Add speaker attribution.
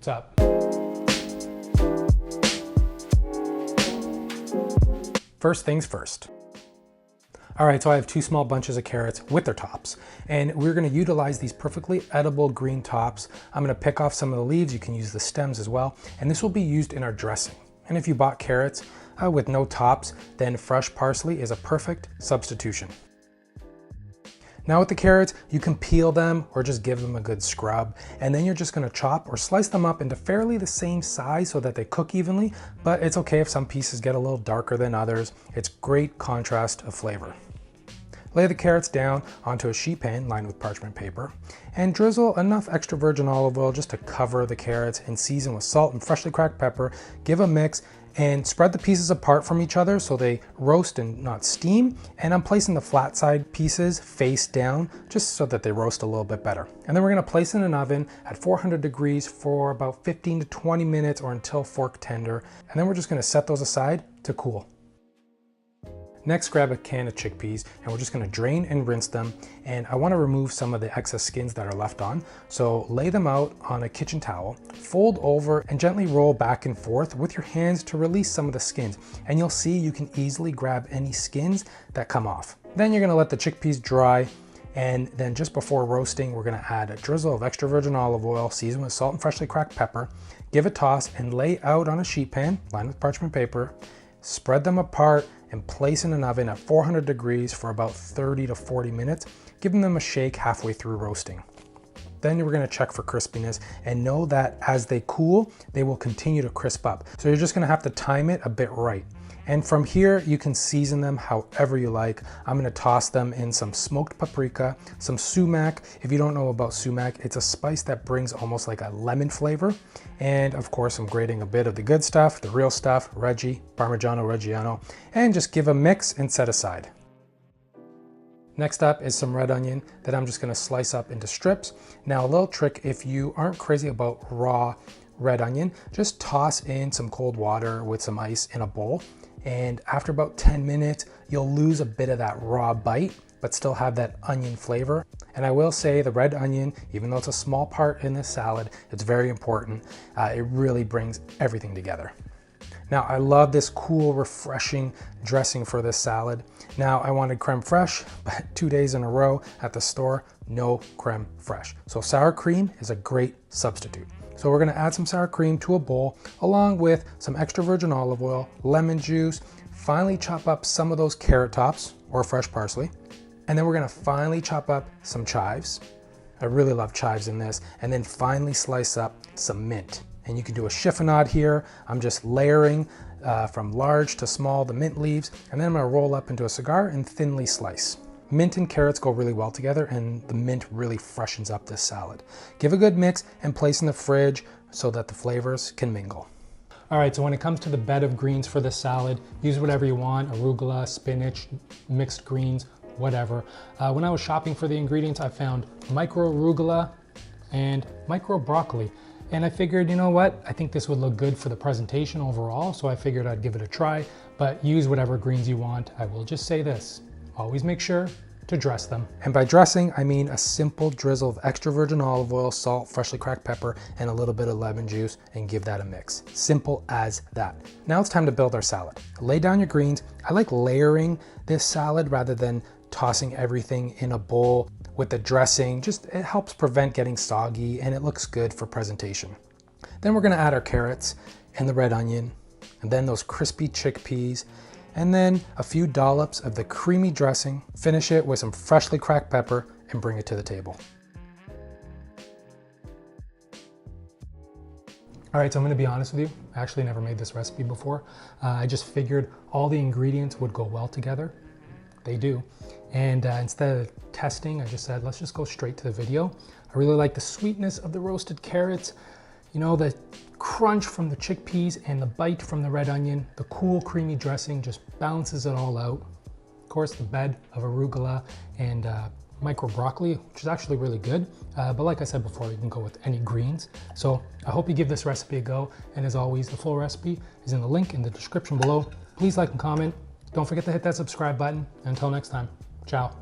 Speaker 1: What's up? First things first. All right, so I have 2 small bunches of carrots with their tops, and we're gonna utilize these perfectly edible green tops. I'm gonna pick off some of the leaves. You can use the stems as well, and this will be used in our dressing. And if you bought carrots with no tops, then fresh parsley is a perfect substitution. Now with the carrots, you can peel them or just give them a good scrub, and then you're just gonna chop or slice them up into fairly the same size so that they cook evenly, but it's okay if some pieces get a little darker than others. It's great contrast of flavor. Lay the carrots down onto a sheet pan lined with parchment paper and drizzle enough extra virgin olive oil just to cover the carrots and season with salt and freshly cracked pepper. Give a mix and spread the pieces apart from each other so they roast and not steam. And I'm placing the flat side pieces face down just so that they roast a little bit better. And then we're gonna place in an oven at 400 degrees for about 15 to 20 minutes or until fork tender. And then we're just gonna set those aside to cool. Next, grab a can of chickpeas and we're just gonna drain and rinse them. And I wanna remove some of the excess skins that are left on. So lay them out on a kitchen towel, fold over and gently roll back and forth with your hands to release some of the skins. And you'll see you can easily grab any skins that come off. Then you're gonna let the chickpeas dry. And then just before roasting, we're gonna add a drizzle of extra virgin olive oil, seasoned with salt and freshly cracked pepper. Give a toss and lay out on a sheet pan lined with parchment paper. Spread them apart and place in an oven at 400 degrees for about 30 to 40 minutes, giving them a shake halfway through roasting. Then we're gonna check for crispiness and know that as they cool, they will continue to crisp up. So you're just gonna have to time it a bit right. And from here, you can season them however you like. I'm gonna toss them in some smoked paprika, some sumac. If you don't know about sumac, it's a spice that brings almost like a lemon flavor. And of course, I'm grating a bit of the good stuff, the real stuff, Reggie, Parmigiano Reggiano, and just give a mix and set aside. Next up is some red onion that I'm just gonna slice up into strips. Now a little trick, if you aren't crazy about raw red onion, just toss in some cold water with some ice in a bowl. And after about 10 minutes, you'll lose a bit of that raw bite, but still have that onion flavor. And I will say the red onion, even though it's a small part in this salad, it's very important. It really brings everything together. Now I love this cool, refreshing dressing for this salad. Now I wanted creme fraiche, but 2 days in a row at the store, no creme fraiche. So sour cream is a great substitute. So we're gonna add some sour cream to a bowl along with some extra virgin olive oil, lemon juice, finally chop up some of those carrot tops or fresh parsley. And then we're gonna finally chop up some chives. I really love chives in this. And then finally slice up some mint. And you can do a chiffonade here. I'm just layering from large to small the mint leaves. And then I'm gonna roll up into a cigar and thinly slice. Mint and carrots go really well together and the mint really freshens up this salad. Give a good mix and place in the fridge so that the flavors can mingle. All right, so when it comes to the bed of greens for this salad, use whatever you want, arugula, spinach, mixed greens, whatever. When I was shopping for the ingredients, I found micro arugula and micro broccoli. And I figured, you know what? I think this would look good for the presentation overall, so I figured I'd give it a try, but use whatever greens you want. I will just say this. Always make sure to dress them. And by dressing, I mean a simple drizzle of extra virgin olive oil, salt, freshly cracked pepper, and a little bit of lemon juice, and give that a mix. Simple as that. Now it's time to build our salad. Lay down your greens. I like layering this salad rather than tossing everything in a bowl with the dressing. Just it helps prevent getting soggy and it looks good for presentation. Then we're gonna add our carrots and the red onion, and then those crispy chickpeas, and then a few dollops of the creamy dressing. Finish it with some freshly cracked pepper and bring it to the table. All right, so I'm gonna be honest with you. I actually never made this recipe before. I just figured all the ingredients would go well together. They do. And instead of testing, I just said, let's just go straight to the video. I really like the sweetness of the roasted carrots, you know, the crunch from the chickpeas and the bite from the red onion. The cool creamy dressing just balances it all out. Of course, the bed of arugula and micro broccoli, which is actually really good. But like I said before, you can go with any greens. So I hope you give this recipe a go. And as always, the full recipe is in the link in the description below. Please like and comment. Don't forget to hit that subscribe button. Until next time, ciao.